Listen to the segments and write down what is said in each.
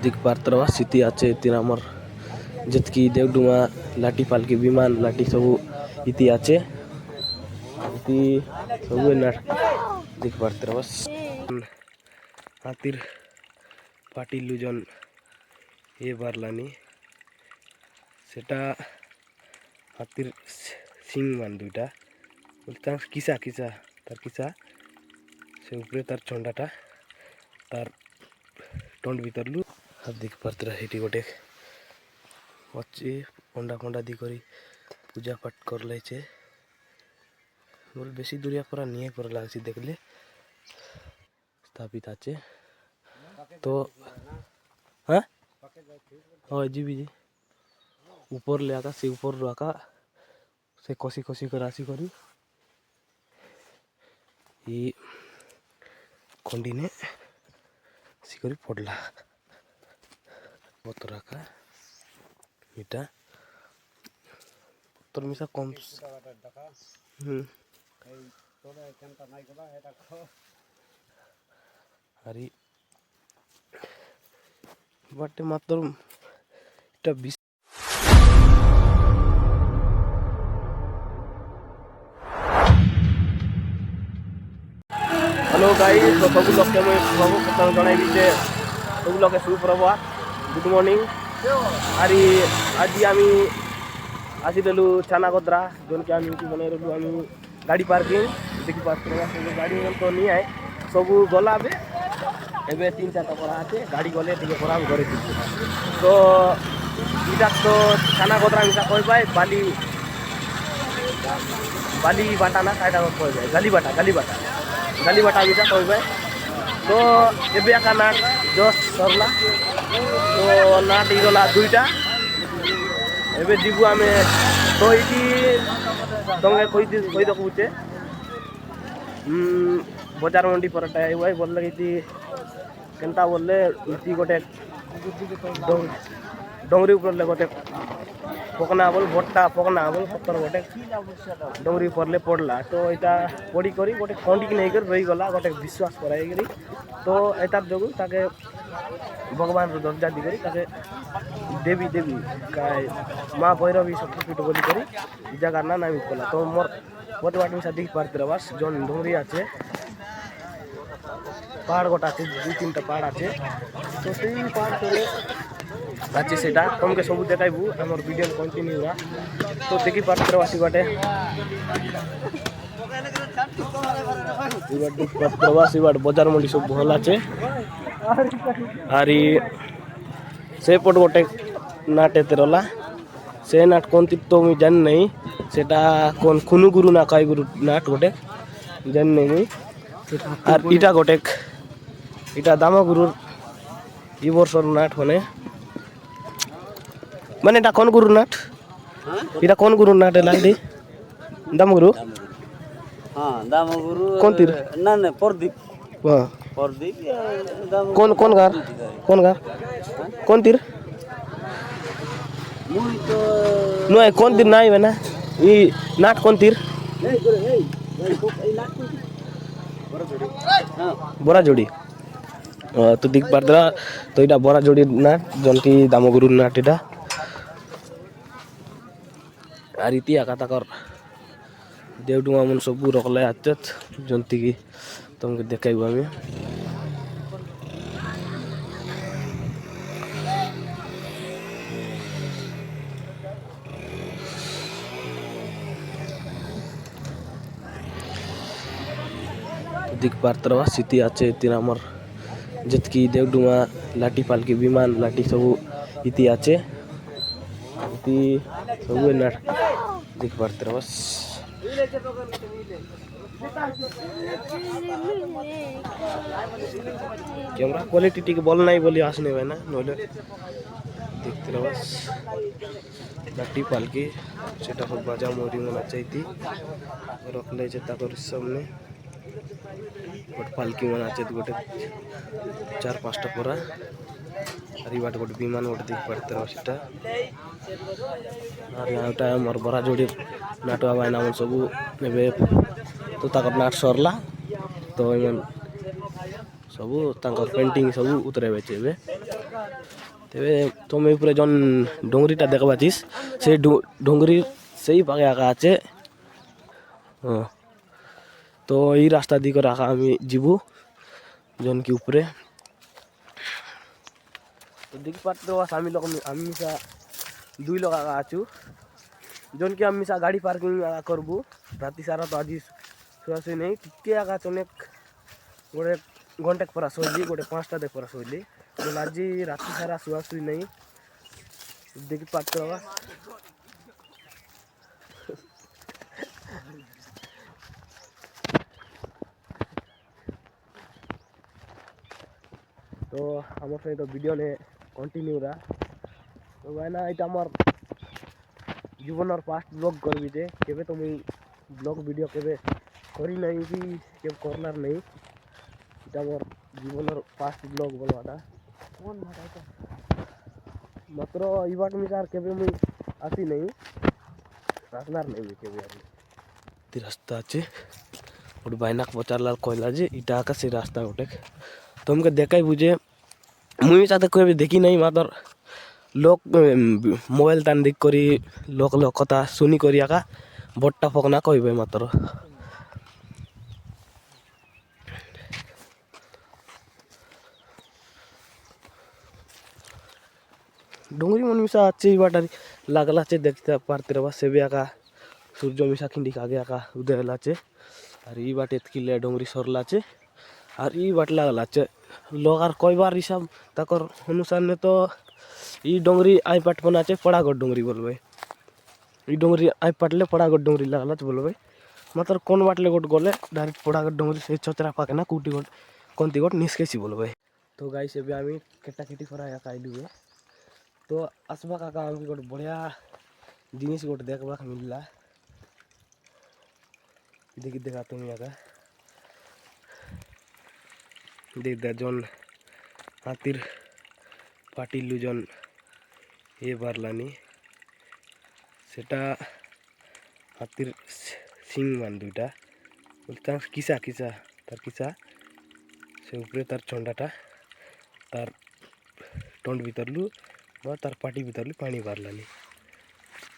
दिख पार्तर स्थिति आचे तीन आमर जितकी देवडुमा लाठी पालकी विमान लाठी सब इति आचे इति सब ना दिख पार्तर बस हातिर पार्टी लुजन ये बारलानी सेटा हातिर सिंग मान दुईटा बोलता किसा किसा तार किसा से ऊपर तार चंडाटा तार टंड भीतर लु हाथ दिख पार्तर हेटी गोटे अच्छे पंडा पंडा दी करी पूजा पाठ कर लेचे बोल बेसी दूरिया पूरा नहीं पर लागसी देखले स्थापित आचे तो हाँ हाँ जी भी जी ऊपर ले आका से ऊपर रखा से कसी कसी कर आसी करी ये कंडी ने सिकरी पड़ला बतरा का इटा पत्तर मिसा कम अरे बटे मात्र इटा बीस हेलो गाइस तो सब लोग के मैं सब कथन जणाइबी जे सब लोग के सुप्रभात गुड मॉर्निंग अरे आज आमी आसिलु चानागद्रा जोन के आमी बनैलु आमी गाड़ी पार्किंग देखि पास करवा सब गाड़ी तो नहीं आए सब गला बे एबे 3-4 परा आते गाड़ी गले टिके परा घरे तो इटा तो चानागद्रा मिसा कोई पाए बाली बाली बाटा ना काटा कोई जाए गाली बाटा मिसा कोई पाए तो एबे का नाट जो सरला तो नाट इगला दुईटा एबे जीवु आमे तो इटी तंगे कोई दकुचे बजार मंडी परटा एवाई बोल लगी केनता बोलले इति गोटे डोंगरी ऊपर ले गोटे पकना बोल भट्टा पकना बोल पत्थर गोटे डोंगरी परले पड़ला तो इटा पड़ी करी गोटे कंडी की नहीं कर रही गला गोटे विश्वास कराई करी तो एतार जोगु ताके भगवान रो दर्जा दी करी ताके देवी देवी काय माँ भैरवी शक्तिपीठ बोली करी जगह ना नामित कला तो मोर बहुत बात में साथी पार्तिर बस जोन डोंगरी आछे पहाड़ गोटा आछे 2-3टा पहाड़ आछे तो सेई पहाड़ तले आछे सेटा तुमके सब देखाइबू हमर वीडियो कंटिन्यू हुआ तो देखि पार्तिर वासी बाटे प्रवासी बाट बाजार मंडी सब भल आछे आरी से पट गोटे नाट एते रला से नाट कोन तो मुई जान नहीं सेटा कोन खुनु गुरु ना काय गुरु नाट गोटे जान नहीं और इटा गोटे इटा दामा गुरु ई वर्षर नाट होने माने इटा कोन गुरु नाट इटा कोन गुरु नाट लादी दामा गुरु हां दामा गुरु कोन तीर ना ना प्रदीप हां प्रदीप कौन गार कौन तीर मुई तो नो कौन तीर नाई बना ई नाट कौन तीर बोरा जोड़ी तो दिख पार्दरा तो इटा बोरा जोड़ी नाट जन की दामगुरु नाट इटा आर इति आका ताकर देवडुमा मन सब रखले आचत जंती की तुमके देखाइबो आमी दिख पार्तर स्थिति आचे तीन आमर जितकी देवडुमा लाठी पालकी विमान लाठी सब इति आचे इति सब ना दिख पार्तर बस कैमरा क्वालिटी टिके बोल नहीं बोली आसने भाई ना नोले देखते रहो बस लाठी पालकी सेटा सब बाजा मोरी मना चाहिए रख ले जता कर सामने गोटे पालकी मन आचे गोटे 4-5टा परा अरे बाट गोटे विमान गोटे देख पारते रहा और नाटा मोर बरा जोड़ी नाटुआ भाई नाम सब एबे तो ताकर नाट सरला तो इन सब ताकर पेंटिंग सब उतरेबे एबे तेरे तुम्हें पूरे जन डोंगरीटा देखबाचिस से डोंगरी सही पागे आका आचे हाँ तो ये रास्ता दी कर आका आमी जीबू जन की ऊपरे तो देख पाते हो आमी लोग आमी सा दुई लोग आका आचू जन की आमी सा गाड़ी पार्किंग आका करबू राती सारा तो आज सुई नहीं टिके आका चने गोटे घंटे परा शोली गोटे 5टा दे परा शोली बोले आज राती सारा सुई नहीं देख पाते हो तो आम सहित वीडियो ने कंटिन्यू रहा तो भाई ना ये आमर जीवन और फास्ट ब्लॉग करबी जे केबे तो मुई ब्लॉग वीडियो केबे करी नहीं कि केबे करनार नहीं এটা আমার জীবনের ফার্স্ট ব্লগ বলবাটা কোন ভাটাটা মাত্র ইবাট মিটার কেবে মুই আসি নাই আসনার নেই কেবে আর তি রাস্তা আছে ওর বাইনাক পচারলাল কইলা যে এটা আকাশে রাস্তা ওটে তোমকে দেখাই বুঝে মুই সাথে কেবে দেখি নাই মাত্র লোক মোবাইল টান দিক করি লোক লোক কথা শুনি করি আকা বট্টা ফকনা কইবে মাত্র डोंगरी मन मिसा अच्छे बाटारी लागला चे देखते पारते रहा से भी आका सूर्य मिसा खिंडी आगे आका उदय लाचे और ये बाट एतकिले डोंगरी सरला चे और ये बाट लागला चे लोग आर कई बार हिसाब तकर अनुसार ने तो ये डोंगरी आई पाट पनाचे पड़ागढ़ डोंगरी बोलबे ये डोंगरी आई पाटले पड़ागढ़ डोंगरी लागला चे बोलबे मतलब कौन बाटले गोट गले डायरेक्ट पड़ागढ़ डोंगरी से चचरा पाके ना कुटी गोट कोनती गोट निस्केसी बोलबे तो गाइस एबे आमी केटा केटी करा या काइलु तो आसबा काका आमके गोटे बढ़िया जिनिस गोटे देखबा मिलला देखी देखा तुम आका देख दे जन हाथीर पाटिलु जन ये बारलानी सेटा हाथीर सिंग मान दुईटा बोलता किसा किसा तार किसा से ऊपरे तार चंडाटा तार टंड भीतरलु तार पाटी भीतरलु पानी बारलानी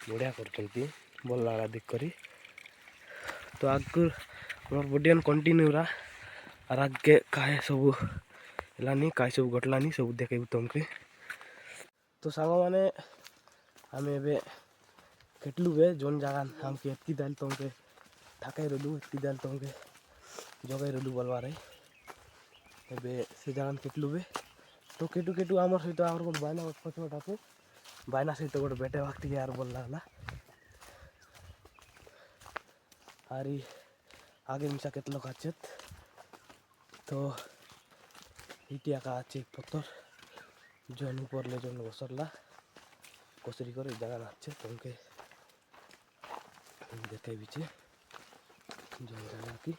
बढ़िया करछंती भल लागला देख करी तो आगु मोर वीडियो कंटिन्यू रहा और आगे काहे सब लानी काहे सब घटलानी सब देखेबू तुमके तो सांग माने आम एबे केटलु बे जोन जगह हमके एतकी दाल तुमके ठाकाई रलु एतकी दाल तुमके जगाई रलु बोलवारे एबे से जगह केटलु बे तो केटू केटू आमर सहित आमर गोटे बायना पछपट आसे बायना सहित गोटे बेटे भागती यार बोल लागला आरी आगे मिसा केत लोग आचेत तो इटी आका आचे पत्थर जन ऊपर ले जन बसरला कोसरी करे जगह आचे तुमके देखे बीचे जन जगह की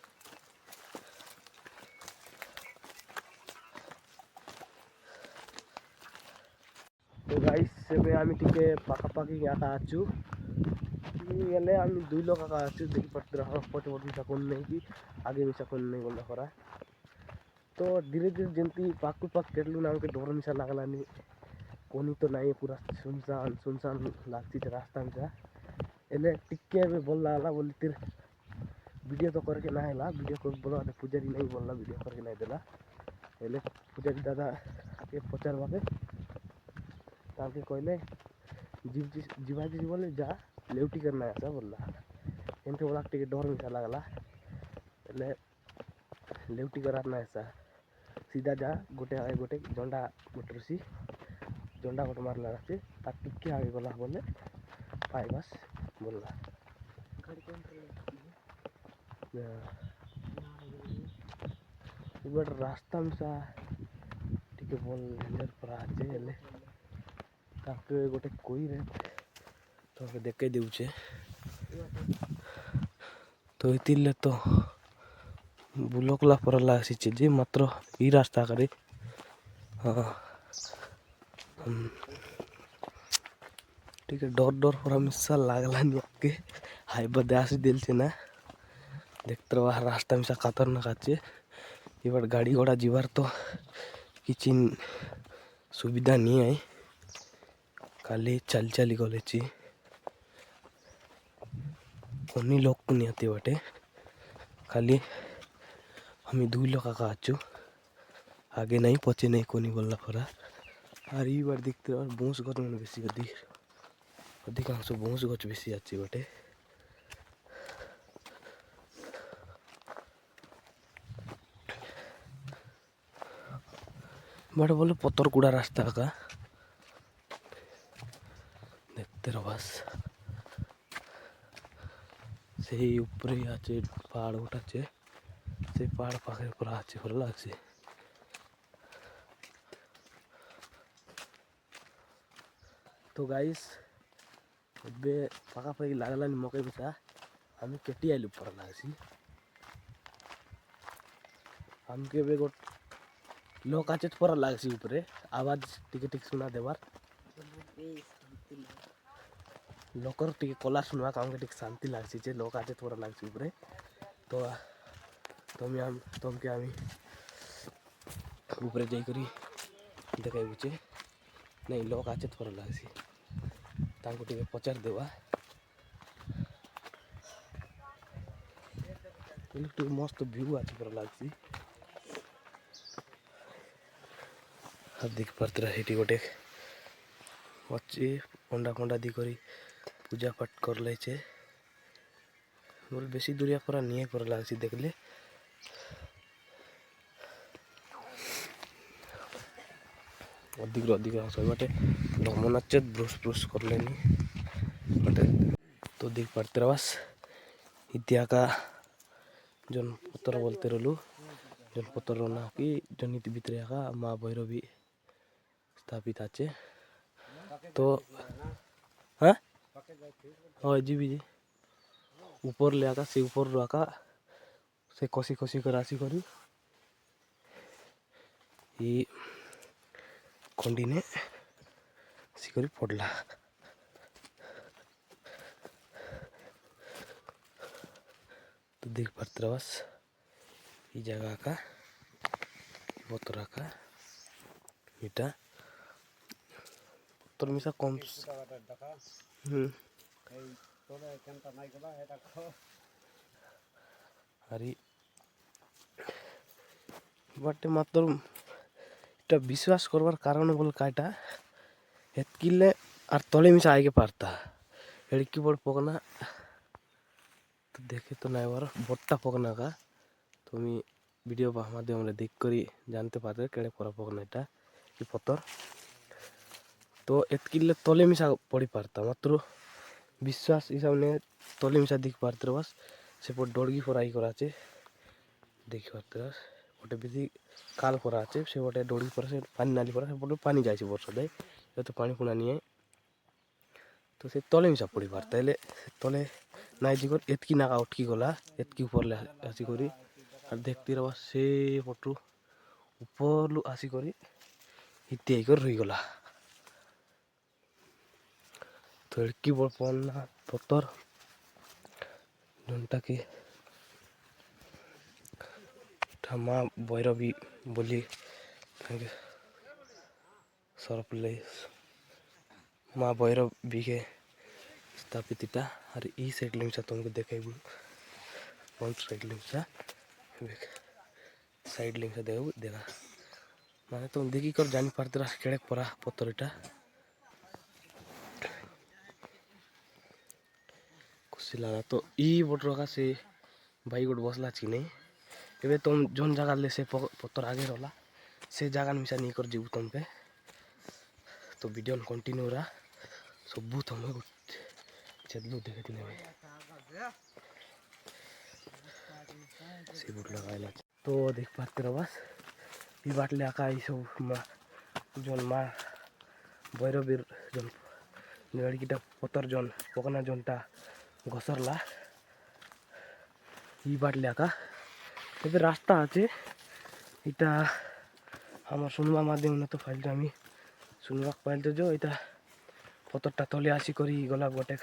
तो गाइस से आमी टिके पाखापाखि आका आचु गले आमी दुई लोग आका आचु देखि पड़ते रहा पछपट मिसा कोन नहीं कि आगे मिसा कोन नहीं बोला करा तो धीरे धीरे जंती पाकु पाक केटलु नाम के डोर मिसा लागलानी कोनी तो नहीं पूरा सुनसान सुनसान लागती रास्ता मिसा एले टिके में बोल लागला बोली तिर वीडियो तो करके ना हैला वीडियो को बोला पुजारी नहीं बोलला वीडियो करके नहीं देला एले पुजारी दादा के पचार बाके ताके कहले जीवा जी बोले जा लेउटी करना ऐसा बोलला इनके बोला टिके डोर मिसा लागला एले लेउटी कराना ऐसा सीधा जा गोटे आगे गोटे जंडा गोटे रसी जंडा गोटे मारला रास्ते तार टिके आगे गला बोले पाए बस बोलला इबड़ रास्ता मिसा टिके बोल डेंजर परा आचे एले ताके गोटे कोई रे तो देखे देउचे तो इतिले तो बुलकला परला आसी जे मात्र ई रास्ता करे हाँ ठीक है डर डर पूरा मिसा लागला आगे हाई बदे आसी दिल से ना देखते रहा रास्ता मिसा खतरनाक आचे इबार गाड़ी घोड़ा जीवार तो किचिन सुविधा नहीं है खाली चल चली गले कोनी लोग को नहीं आते बाटे खाली हमें 2 लोग का आचु आगे नहीं पचे नहीं कोनी बोलना पड़ा और ये बार देखते और बूंस गच मैंने बेसी अधिकांश बूंस गच बेसी अच्छी बाटे बट बोले पत्थर कूड़ा रास्ता का देखते रहो बस से ऊपर ही आचे पहाड़ उठाचे से पहाड़ पाखे पर आचे भल लागছে तो गाइस ଏବେ ପାଖାପାଖି ଲାଗଲାନି ମକଇ ବିଟା ଆମେ କେଟି ଆଇଲୁ पर लागছি हमके ଏବେ ଗୋଟ लोक आचे पर लागছি ऊपरे आवाज टिके टिके सुना देवार लोकर टिके कला सुनवा हमके टिके शांति लागছি जे लोक आचे पर लागছি ऊपरे तो तुमके आमी ऊपरे जाई करी देखाई बुचे नहीं लोक आचे पर लागছি तांको टिके पचार देवा टिके मस्त व्यू आचे पर लागছি अब देख पाते रहे ये गोटे अच्छे पंडा पंडा दी करी पूजा पाठ कर ले छे बोल बेसी दूरिया पर नहीं पर लागছি देखले अधिक बाटे नमनाचे ब्रुश ब्रुश कर लेनी बटे तो देख पाते रहे बस इतिहा का जन पत्थर बोलते रहलु जन पत्थर ना कि जन नीति भितर का माँ भैरवी स्थापित आचे तो हाँ हाँ जी भी जी ऊपर ले आका से ऊपर रखा से कसी कसी कर आसी करी ये खंडी ने सिकरी पड़ला तो देख पाते बस ये जगह का बोतरा का इटा তোর মিশা কম আরে বাটে মাত্র এটা বিশ্বাস করবার কারণ বল কাটা এতকিলে আর তলে মিশা আইকে পারতা এড়কি বড় পকনা তো দেখে তো নাই বার বড়টা পকনা का তুমি ভিডিও মাধ্যমে দেখ করি জানতে পারবে কেড়ে পড়া পকনা এটা কি পতর तो एतकिले तले मिशा पड़ी पारता मात्र विश्वास हिसाब ने तले मिशा दिख पारते बस से डोरगी फराई कराचे देख पारते बस गोटे विधि काल कराचे से गोटे डोरगी पर से पानी नाली पर से पानी जाए वर्ष दे तो पानी पुना नहीं है तो से तले मिशा पड़ी पारता है तले नाई जी एतकी नाका उठकी गला एतकी ऊपर आसी करी और देखते रह से पटू ऊपर आसी करी इत्यादि कर रही गला तो एड़की बड़ पन्ना पत्थर जोनटा कि माँ भैरवी बोली सरप ले माँ भैरवी के स्थापित इटा और ई साइड लिंसा तुमको देखे फ्रंट साइड लिंसा साइड लिंसा देखा माने तुम देखी कर जानी पारते रहा केड़े परा पत्थर इटा खुशी लगा तो ई बोटर का से भाई गोट बसला छी नहीं एबे तुम जोन जगह ले से पत्थर आगे रहला से जगह मिसा नहीं कर जीव तुम पे तो वीडियो कंटिन्यू रहा सब तुम चदलू देखे दिन से बोट लगाइला तो देख पाते रहो बस ई बाट ले आका ई सब जोन माँ भैरवीर जोन लड़कीटा पत्थर जोन पकना जोनटा घसरला ई बाट ले आका तबे रास्ता आछे इटा আমার শুনবা মাধ্যমে তো ফাইলটা আমি শুনবা পাইল তো এটা পত্রটা তলে আসি করি গলা গোটে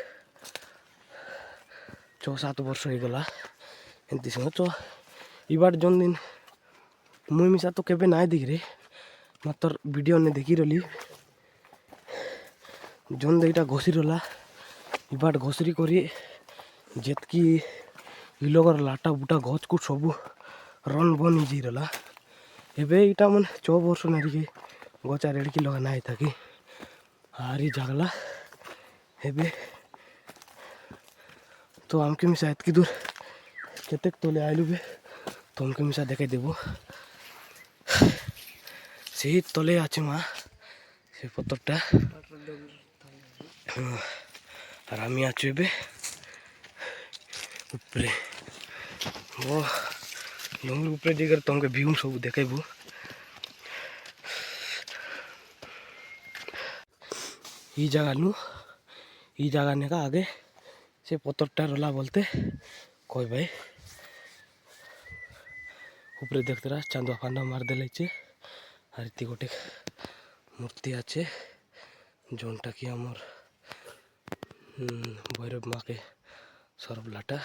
6-7 বর্ষ হয়ে গলা এমতি সময় তো এবার জন দিন মুই মিশা তো কেবে নাই দেখি রে ମାତ୍ର ଭିଡ଼ିଓ ନେ ଦେଖି ରଲି ଜନ୍ ଏଇଟା ଘଷି ରଲା ଇବାଟ ଘଷରି କରି ଯେତ୍କି ଇଲୋଗର ଲାଟା ବୁଟା ଗଛକୁ ସବୁ ରନ୍ ବନ୍ ହେଇଯାଇରଲା ଏବେ ଏଇଟା ମାନେ 6 ବର୍ଷ ନାରିକି ଗଛ ଆର୍ ଏଡ଼ିକି ଲଗା ନାଇଁ ଥାକି ଆରି ଜାଗଲା ଏବେ ତ ଆମକେ ମିଶା ଏତ୍କି ଦୂର କେତେକ ତଲେ ଆଇଲୁ ବେ ତମକେ ମିଶା ଦେଖାଇ ଦେବୁ ସେହି ତଲେ ଅଛି ମା ସେ ପତରଟା আর আমি আছি এবে উপরে ও ডোঙ্গর উপরে জায়গার তোমাকে ভিউ সব দেখাইবু এই জায়গা নেকা আগে সে পতরটা রলা বলতে কই ভাই উপরে দেখতে রা চাঁদা ফান্ডা মার দেলাইছে আর এটি গোটে মূর্তি আছে जोनटा कि आमर भैरव माँ के सरबलाटा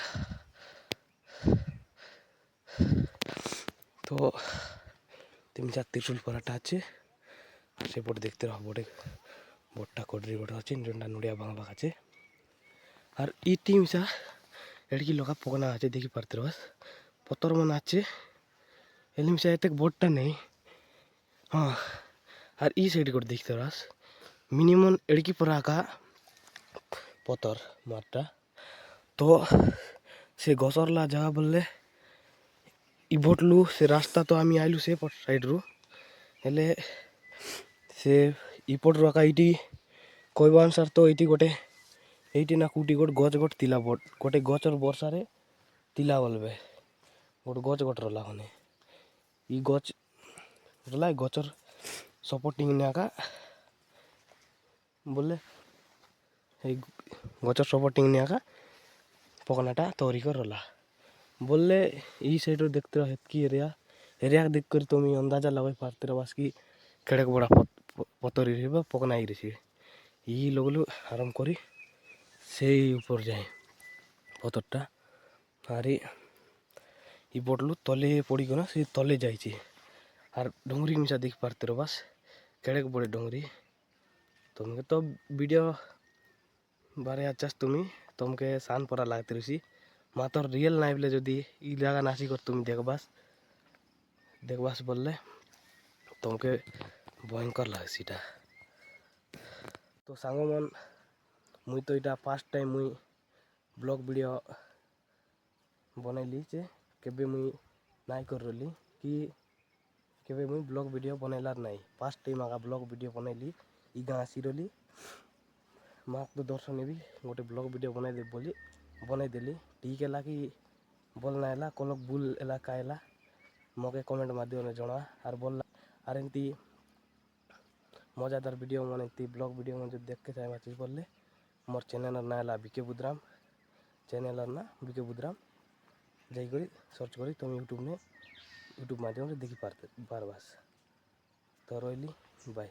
तो 3-4 त्रिशूल पराटा अच्छे से पट देखते रहो बोटे बोटा कोडरी गोटे अच्छे जोनटा नड़िया भांग अच्छे और ई टीम सा एड़की लगा पकना अच्छे देखी पारते बस पतर मन अच्छे एलिम सा एतक बोटटा नहीं हाँ और ई साइड गोटे देखते रस मिनिमम एड़की परा का पतर मारटा तो से घसरला जगह बोले इबोटलु से रास्ता तो आमी आइलु से पट साइड रु हेले से इपट रका इटी कोइबा अनुसार तो इटी गोटे एटी ना कुटी गोट गच गोट तिला बोट गोटे गचर वर्षा रे तिला बोलबे गोट गच गोट रला हने ई गच रला गचर सपोर्टिंग नाका बोले गचर सपोर्टिंग नाका पकनाटा तोरी कर रला बोले ई साइड रो देखते रहो हेतकी एरिया देख कर तुम अंदाजा लगाई पारते रहो बस की केड़क बड़ा पतरी रे पकनाई रे सी ई लगलु आराम करी से ऊपर जाए पतरटा आरी ई बटलु तले पड़ी गना से तले जाइए आर डोंगरी मिसा देख पारते रहो बस केड़क बड़े डोंगरी तुमके तो वीडियो बारे अच्छा तुमके शान परा लागते रही मात्र रियल नाई बोले जदि ई जगह नासी कर तुम देखबास बोलले तुमके भयंकर लगे सीटा तो सांग मन मुई तो इटा फर्स्ट टाइम मुई ब्लॉग वीडियो बनैली जे केबे मुई नाई कर रही कि केबे मुई ब्लॉग वीडियो बनैलार नाई फर्स्ट टाइम आगा ब्लॉग वीडियो बनैली ई गाँ आसी रही माँ तो दर्शन भी गोटे ब्लॉग वीडियो बनईदेली ठीक है कि बोल ना है कलक बुल है का मके कमेंट माध्यम जना आर बोल आर एमती मजादार वीडियो मन एमती ब्लॉग वीडियो मन जो देख के चाहिए बोले मोर चैनल ना है बीके बुद्राम चैनल ना बीके बुद्राम जाकर सर्च करी तुम यूट्यूब माध्यम से देखी पार बस तो रही बाय।